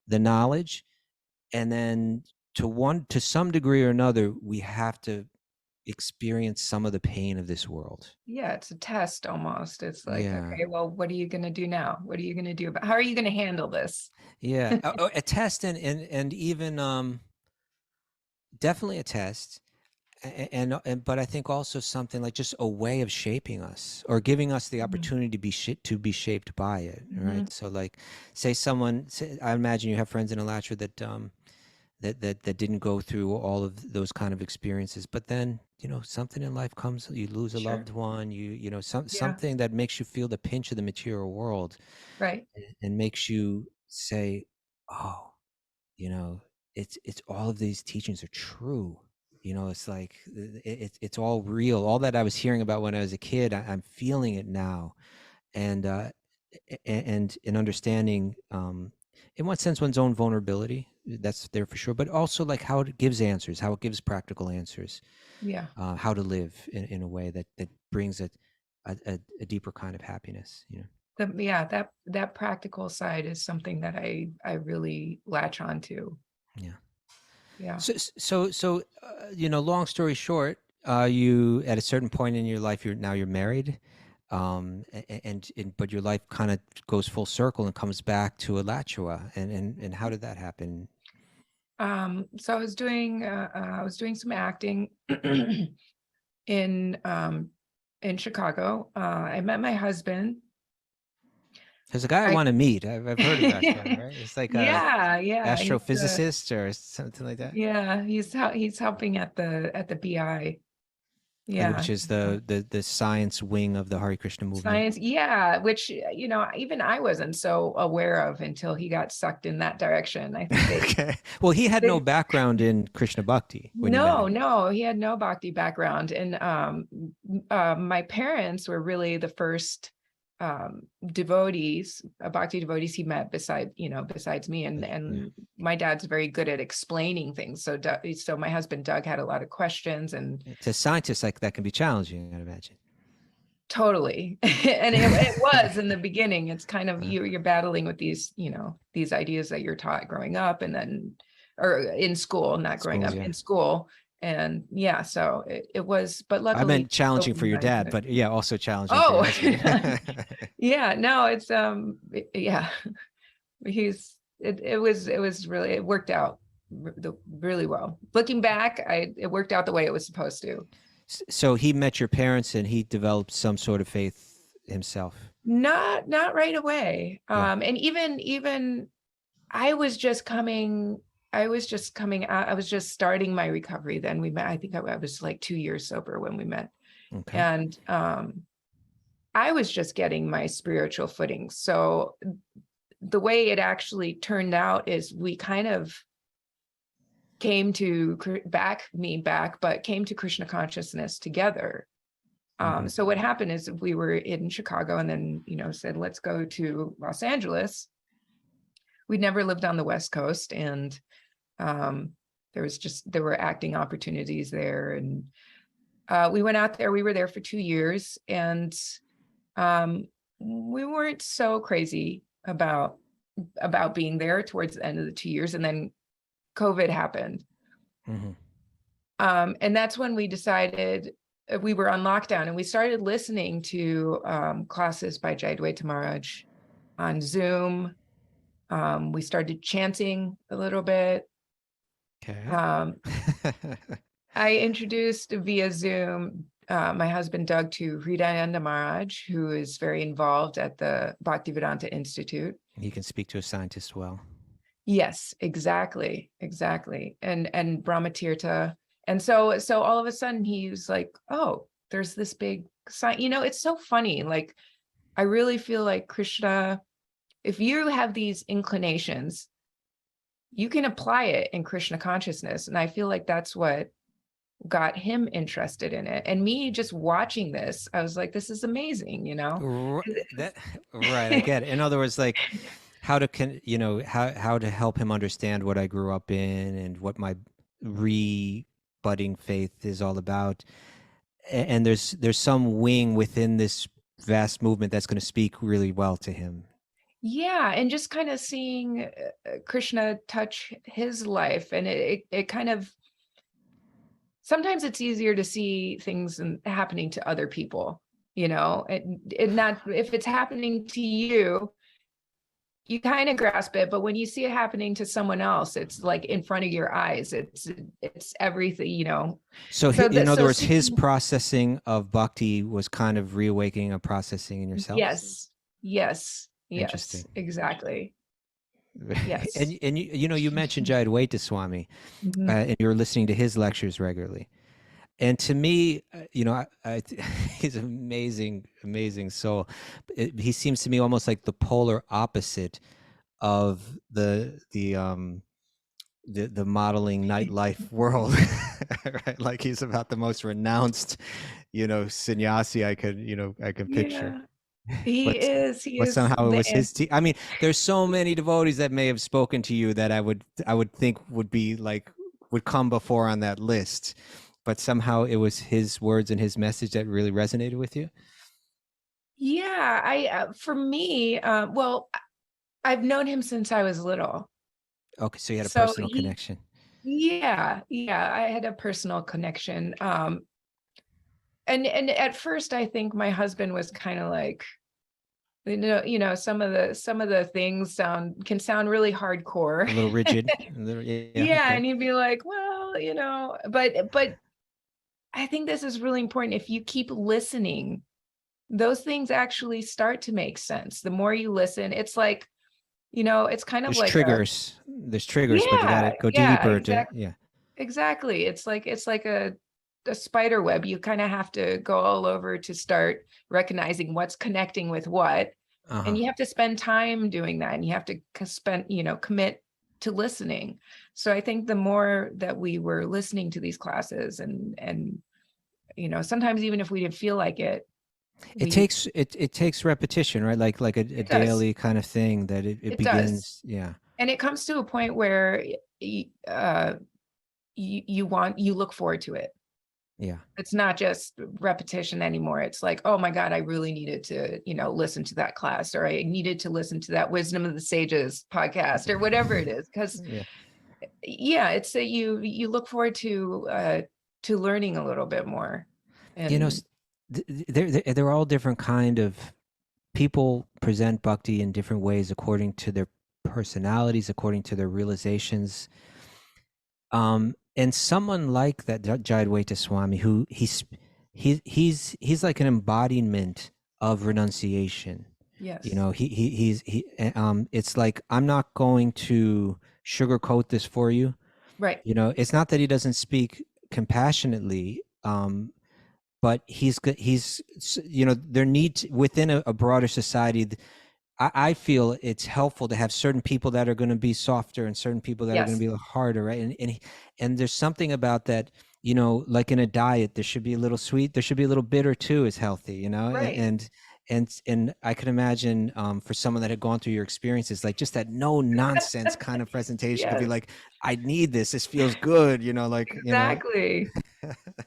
the knowledge, and then to some degree or another, we have to experience some of the pain of this world. Yeah, it's a test almost. It's like, Yeah. okay, well, what are you going to do now? What are you going to do how are you going to handle this? Yeah. A test and even definitely a test, and but I think also something like just a way of shaping us or giving us the opportunity to be shaped by it, right? So like I imagine you have friends in Alachua that didn't go through all of those kind of experiences, but then something in life comes, you lose a loved one, something that makes you feel the pinch of the material world, right? And makes you say, oh, it's all of these teachings are true. It's like it's all real. All that I was hearing about when I was a kid, I'm feeling it now, and in understanding in one sense one's own vulnerability, that's there for sure, but also like how it gives answers, how it gives practical answers, how to live in a way that brings a deeper kind of happiness. That practical side is something that I really latch on to. Yeah. So long story short, you at a certain point in your life, you're married, but your life kind of goes full circle and comes back to Alachua, and how did that happen? So I was doing some acting in Chicago. I met my husband. There's a guy I want to meet. I've heard of that guy, right? It's like astrophysicist or something like that. Yeah, he's helping at the BI. Yeah, which is the science wing of the Hare Krishna movement. Science, yeah, which even I wasn't so aware of until he got sucked in that direction. I think okay. Well, he had no background in Krishna Bhakti. No, he had no Bhakti background, and my parents were really the first devotees, Bhakti devotees he met besides me. And my dad's very good at explaining things. So my husband, Doug, had a lot of questions, and to scientists, like that can be challenging, I'd imagine. Totally. And it was in the beginning. It's kind of, you're battling with these, these ideas that you're taught growing up, and then, or in school, not growing up, in school. And yeah, so it was, but luckily. I meant challenging for your dad, but yeah, also challenging. Oh, for your husband. yeah, no, it's, yeah, it was really, it worked out really well. Looking back, it worked out the way it was supposed to. So he met your parents and he developed some sort of faith himself. Not right away. Yeah. And even I was just coming out. I was just starting my recovery. Then we met. I think I was like 2 years sober when we met. Okay. And I was just getting my spiritual footing. So the way it actually turned out is we kind of came to Krishna consciousness together. So what happened is we were in Chicago, and then, said, let's go to Los Angeles. We'd never lived on the West Coast, and there were acting opportunities there. And we went out there. We were there for 2 years, and we weren't so crazy about being there towards the end of the 2 years. And then COVID happened. And that's when we decided, we were on lockdown, and we started listening to classes by Jayadvaita Maharaj on Zoom. We started chanting a little bit. Okay. I introduced via Zoom my husband Doug to Hridayanda Maharaj, who is very involved at the Bhaktivedanta Institute. He can speak to a scientist well. Yes, exactly. And Brahmatirtha. And so all of a sudden he was like, oh, there's this big sign. It's so funny. Like, I really feel like Krishna, if you have these inclinations, you can apply it in Krishna consciousness. And I feel like that's what got him interested in it. And me just watching this, I was like, this is amazing, Right, I get it. In other words, like, how to help him understand what I grew up in and what my budding faith is all about. And there's some wing within this vast movement that's going to speak really well to him. Yeah, and just kind of seeing Krishna touch his life, and it kind of, sometimes it's easier to see things happening to other people, it not, if it's happening to you, you kind of grasp it, but when you see it happening to someone else, it's like in front of your eyes. It's everything, So in other words, his processing of bhakti was kind of reawakening a processing in yourself. Yes, Interesting. Exactly. Yes. And you mentioned Jayadvaita Swami, and you were listening to his lectures regularly. And to me, he's an amazing soul. He seems to me almost like the polar opposite of the modeling nightlife world, right? Like, he's about the most renounced, sannyasi I could picture. Yeah. He is. But somehow it was his team. I mean, there's so many devotees that may have spoken to you that I would think would come before on that list. But somehow it was his words and his message that really resonated with you. Yeah, for me, well, I've known him since I was little. Okay, so you had a personal connection. Yeah, I had a personal connection. And at first, I think my husband was kind of like, some of the things can sound really hardcore, a little rigid. Yeah, okay. And he'd be like, well, but I think this is really important. If you keep listening, those things actually start to make sense. The more you listen, it's like, it's kind of like triggers. There's triggers, but you gotta go deeper. Exactly. Exactly. It's like a spider web. You kind of have to go all over to start recognizing what's connecting with what. And you have to spend time doing that, and you have to commit to listening. So I think the more that we were listening to these classes, and sometimes even if we didn't feel like it, It takes repetition, right? Like a It does. daily kind of thing that it It does. begins. Yeah. And it comes to a point where you look forward to it. Yeah. It's not just repetition anymore. It's like, oh my God, I really needed to, listen to that class, or I needed to listen to that Wisdom of the Sages podcast, or whatever it is. Because it's that you look forward to learning a little bit more. And they're all different kind of people present bhakti in different ways according to their personalities, according to their realizations. And someone like that Jayadvaita Swami, who he's like an embodiment of renunciation. yes, It's like, I'm not going to sugarcoat this for you. right. It's not that he doesn't speak compassionately, but he's there needs within a broader society. I feel it's helpful to have certain people that are going to be softer and certain people that are going to be a little harder, right? And there's something about that, like in a diet, there should be a little sweet, there should be a little bitter too, is healthy, Right. And I could imagine for someone that had gone through your experiences, like just that no nonsense kind of presentation could be like, I need this. This feels good, Exactly.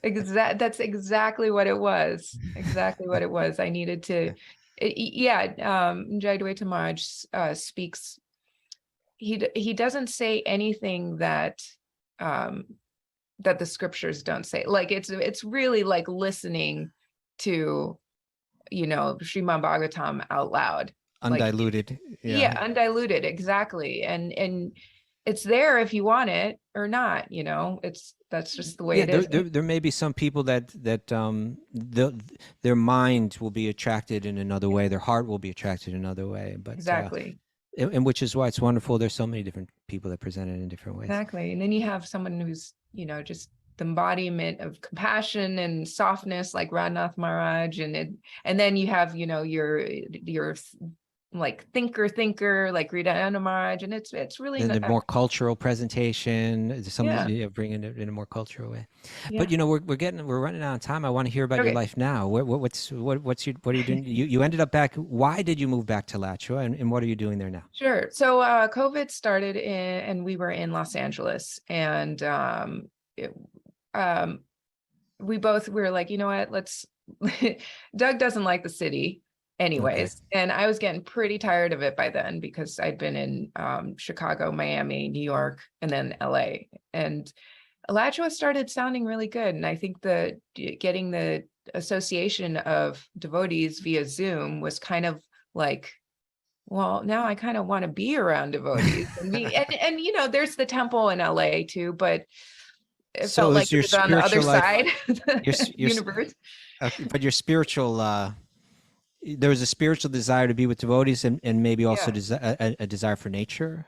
That's exactly what it was. Exactly what it was. I needed to. Jayadvaita Maharaj speaks. He doesn't say anything that that the scriptures don't say. Like it's really like listening to Srimad Bhagavatam out loud, undiluted. Like, undiluted, exactly. And it's there if you want it or not. That's just the way it is. There may be some people that their mind will be attracted in another way, their heart will be attracted in another way, but exactly. And which is why it's wonderful. There's so many different people that present it in different ways. Exactly. And then you have someone who's just the embodiment of compassion and softness, like Radhanath Maharaj, and then you have your like thinker like Rita Maharaj, and it's really the more cultural presentation, bringing it in a more cultural way. But we're running out of time. I want to hear about your life now. What are you doing? You ended up back. Why did you move back to Alachua, and what are you doing there now? Sure. So COVID started and we were in Los Angeles, and we were like, you know what, let's Doug doesn't like the city anyways. Okay. And I was getting pretty tired of it by then, because I'd been in Chicago, Miami, New York, and then LA. And Alachua started sounding really good. And I think getting the association of devotees via Zoom was kind of like, well, now I kind of want to be around devotees. and there's the temple in LA too, but it felt like it was on the other side of the universe. But your spiritual, there was a spiritual desire to be with devotees, and maybe also a desire for nature.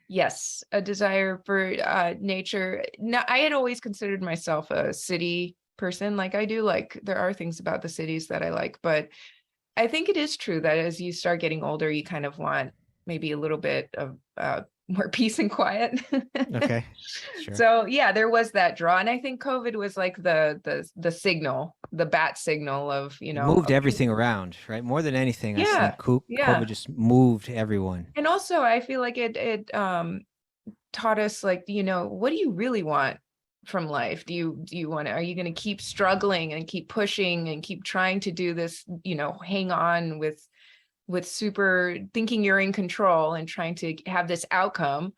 Yes, a desire for nature. Now, I had always considered myself a city person. Like I do, like there are things about the cities that I like, but I think it is true that as you start getting older, you kind of want maybe a little bit of more peace and quiet. Okay. Sure. So there was that draw. And I think COVID was like the signal, the bat signal of, moved everything around, right? More than anything, I think COVID just moved everyone. And also I feel like it taught us, like, what do you really want from life? Are you going to keep struggling and keep pushing and keep trying to do this, hang on with super thinking you're in control and trying to have this outcome,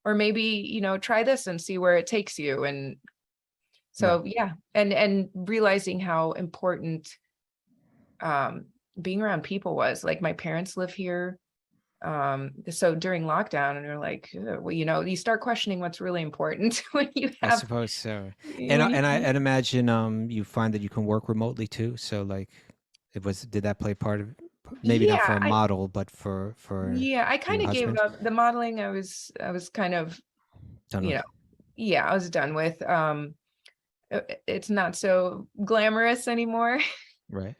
or maybe, try this and see where it takes you. And so, and realizing how important being around people was. Like my parents live here. So during lockdown, and they're like, well, you start questioning what's really important when you have. I suppose so. And I'd imagine you find that you can work remotely too. So like, did that play part of? Maybe not for a model, but for I kind of gave up the modeling. I was kind of done with. I was done with. It's not so glamorous anymore, right?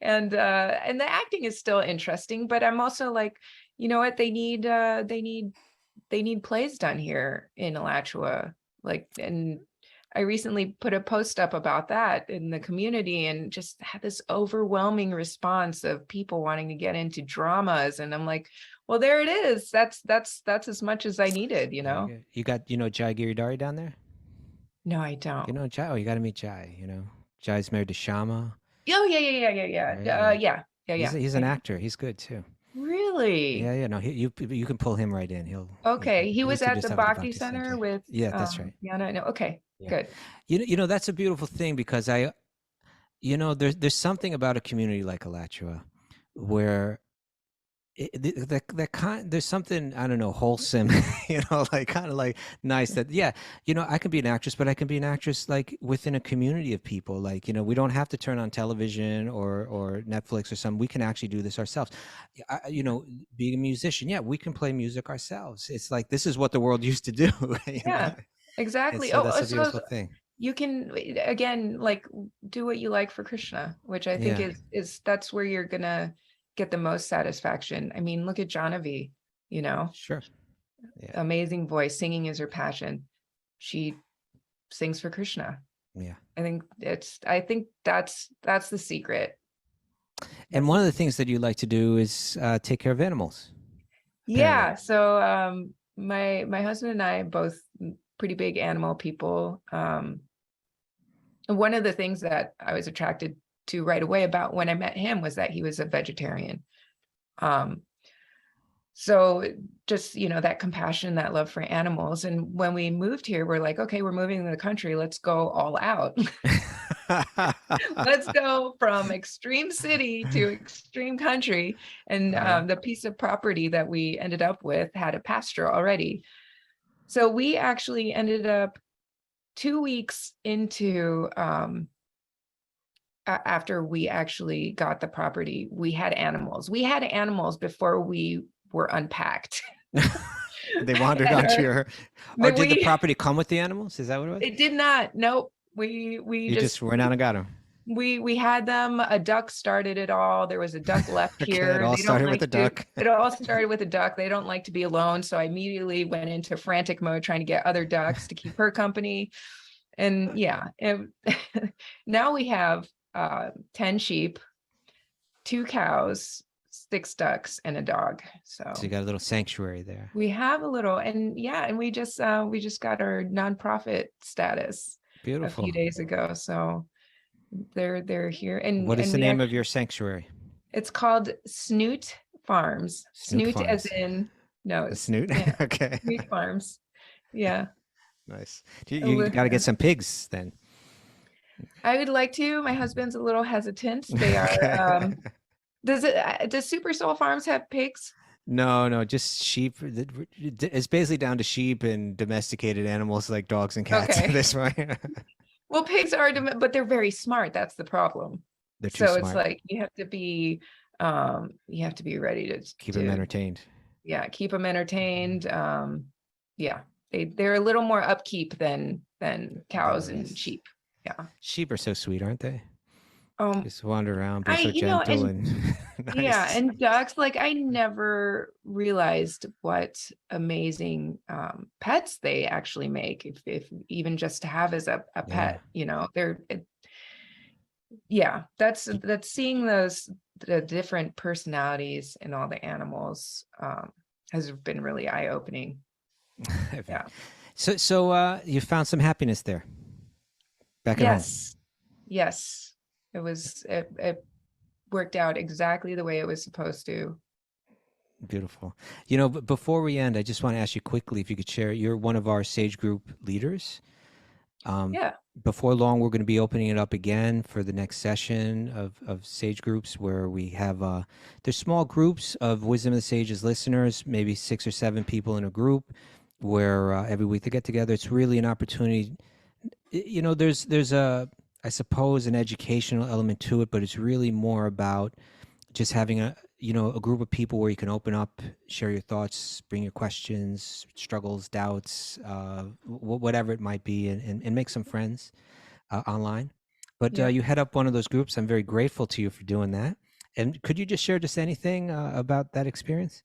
And the acting is still interesting, but I'm also like, you know what, they need plays done here in Alachua, like, and I recently put a post up about that in the community and just had this overwhelming response of people wanting to get into dramas. And I'm like, well, there it is. That's as much as I needed, you know? You got, Jai Giridhari down there? No, I don't. You know Jai? Oh, you got to meet Jai, Jai's married to Shama. Oh, yeah. He's an actor. He's good too. Really? Yeah. No, you can pull him right in. Okay. He was used to at just the have at Bhakti Center with, Yeah, that's right. yeah, no, okay, Yeah. good. That's a beautiful thing because there's something about a community like Alachua where there's something, I don't know, wholesome, like kind of like nice that, I can be an actress, but I can be an actress like within a community of people. Like, we don't have to turn on television or Netflix or something. We can actually do this ourselves. Being a musician, we can play music ourselves. It's like, this is what the world used to do. Yeah, exactly. So that's a beautiful thing. You can, again, like do what you like for Krishna, which I think is that's where you're gonna get the most satisfaction. I mean, look at Jahnavi, Sure. Yeah. Amazing voice, singing is her passion. She sings for Krishna. Yeah. I think that's the secret. And one of the things that you like to do is take care of animals. Yeah. So my husband and I both pretty big animal people. One of the things that I was attracted to right away about when I met him was that he was a vegetarian. So just, that compassion, that love for animals. And when we moved here, we're like, okay, we're moving to the country. Let's go all out. Let's go from extreme city to extreme country. And the piece of property that we ended up with had a pasture already. So we actually ended up 2 weeks into, after we actually got the property, we had animals. We had animals before we were unpacked. They wandered onto your, or did the property come with the animals? Is that what it was? It did not. Nope. We just went out and got them. We had them. A duck started it all. There was a duck left here. It all started with a duck. It all started with a duck. They don't like to be alone. So I immediately went into frantic mode trying to get other ducks to keep her company. And now we have 10 sheep, 2 cows, 6 ducks, and a dog. So you got a little sanctuary there. We have a little, and we just got our nonprofit status. Beautiful. A few days ago. So they're here. And what is the name of your sanctuary? It's called Snoot Farms. Snoot Farms. As in nose. Snoot. Yeah. Okay. Snoot Farms. Yeah. Nice. You got to get some pigs then. I would like to. My husband's a little hesitant. They are. Does Super Soul Farms have pigs? No, just sheep. It's basically down to sheep and domesticated animals like dogs and cats at this point. Well, pigs are, but they're very smart. That's the problem. They're too smart. It's like you have to be ready to keep them entertained. Yeah, keep them entertained. They're a little more upkeep than cows and sheep. Yeah, sheep are so sweet, aren't they? Just wander around, be so gentle and nice. Yeah, and ducks. Like I never realized what amazing pets they actually make. If even just to have as a pet, that's seeing the different personalities in all the animals has been really eye-opening. Yeah. So you found some happiness there. Back at home. Yes. It worked out exactly the way it was supposed to. Beautiful. But before we end, I just want to ask you quickly if you could share. You're one of our Sage Group leaders. Before long, we're going to be opening it up again for the next session of Sage Groups, where we have there's small groups of Wisdom of the Sages listeners, maybe 6 or 7 people in a group, where every week they get together. It's really an opportunity. There's I suppose an educational element to it, but it's really more about just having a group of people where you can open up, share your thoughts, bring your questions, struggles, doubts, whatever it might be, and make some friends online. But you head up one of those groups. I'm very grateful to you for doing that. And could you just share just anything about that experience?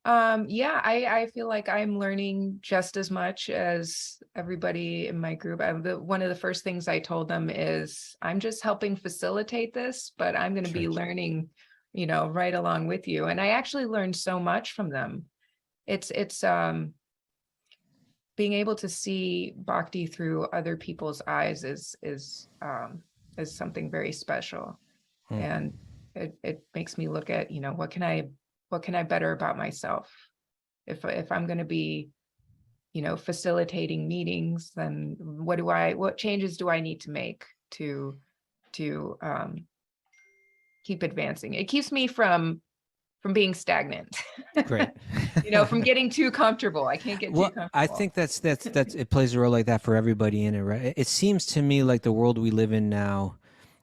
Yeah, I feel like I'm learning just as much as everybody in my group. One of the first things I told them is I'm just helping facilitate this, but I'm going to be Sure. learning, right along with you. And I actually learned so much from them. It's being able to see Bhakti through other people's eyes is something very special. Hmm. And it makes me look at, what can I better about myself? If I'm going to be, facilitating meetings, then what changes do I need to make to keep advancing? It keeps me from being stagnant. Great. From getting too comfortable. I can't get too comfortable. I think that's it plays a role like that for everybody in it, right? It seems to me like the world we live in now,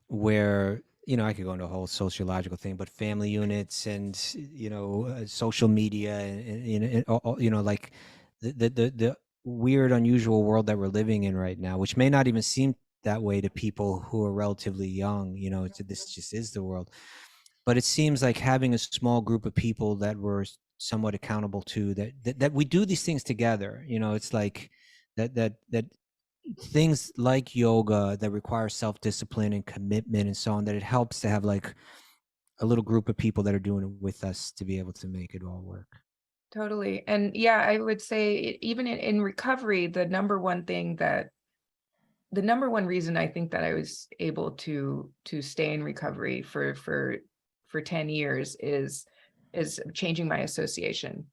where I could go into a whole sociological thing, but family units and social media and like the weird, unusual world that we're living in right now, which may not even seem that way to people who are relatively young. This just is the world. But it seems like having a small group of people that we're somewhat accountable to, that we do these things together. It's like that things like yoga that require self-discipline and commitment and so on, that it helps to have like a little group of people that are doing it with us to be able to make it all work. Totally. And yeah, I would say even in recovery, the number one reason I think that I was able to stay in recovery for 10 years is changing my association,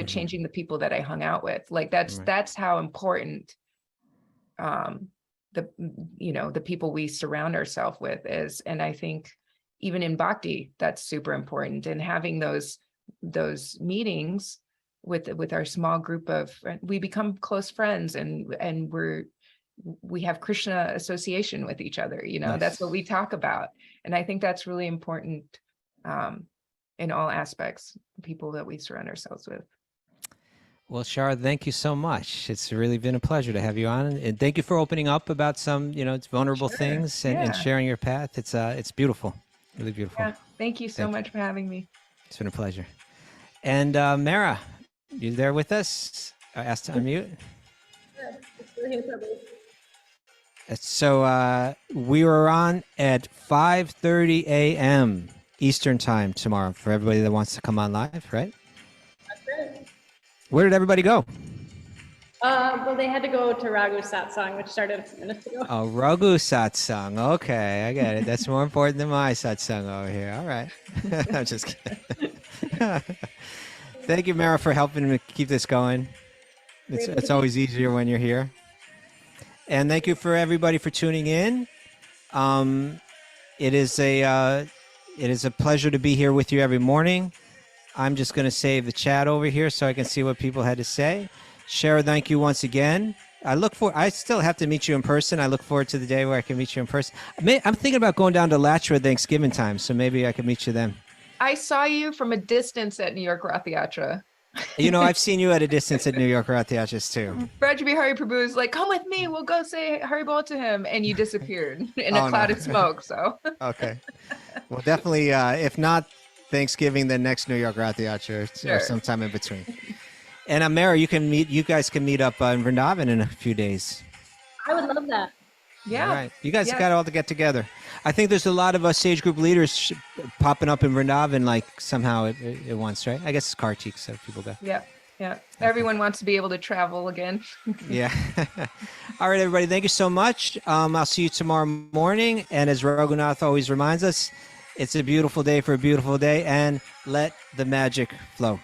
changing the people that I hung out with. Like that's how important the people we surround ourselves with is. And I think even in Bhakti, that's super important. And having those meetings with our small group we become close friends, and we have Krishna association with each other. Nice. That's what we talk about. And I think that's really important in all aspects, people that we surround ourselves with. Well, Shara, thank you so much. It's really been a pleasure to have you on, and thank you for opening up about some, it's vulnerable things and sharing your path. It's beautiful, really beautiful. Yeah, thank you so much for having me. It's been a pleasure. And Mara, you there with us? I asked to unmute. So we were on at 5:30 a.m. Eastern time tomorrow for everybody that wants to come on live, right? That's right. Where did everybody go? Well, they had to go to Raghu satsang, which started a few minutes ago. Oh, Raghu satsang. Okay, I get it. That's more important than my satsang over here. All right. I'm just kidding. Thank you, Mara, for helping me keep this going. It's always easier when you're here. And thank you for everybody for tuning in. It is a pleasure to be here with you every morning. I'm just going to save the chat over here so I can see what people had to say. Shara, thank you once again. I still have to meet you in person. I look forward to the day where I can meet you in person. I'm thinking about going down to Lachra Thanksgiving time, so maybe I can meet you then. I saw you from a distance at New York Rath Yatra. I've seen you at a distance at New York Rath Yatras too. Rajbi Hari Prabhu is like, come with me, we'll go say Haribol to him, and you disappeared in a cloud of smoke. So okay, well, definitely, if not Thanksgiving, then next New York Rath Yatra or sometime in between. And Mara, you guys can meet up in Vrindavan in a few days. I would love that. Yeah. All right. You guys got all to get together. I think there's a lot of us sage group leaders popping up in Vrindavan like somehow at once, right? I guess it's Kartik, so people go. Yeah. Yeah. Everyone wants to be able to travel again. Yeah. All right, everybody. Thank you so much. I'll see you tomorrow morning. And as Raghunath always reminds us, it's a beautiful day for a beautiful day, and let the magic flow.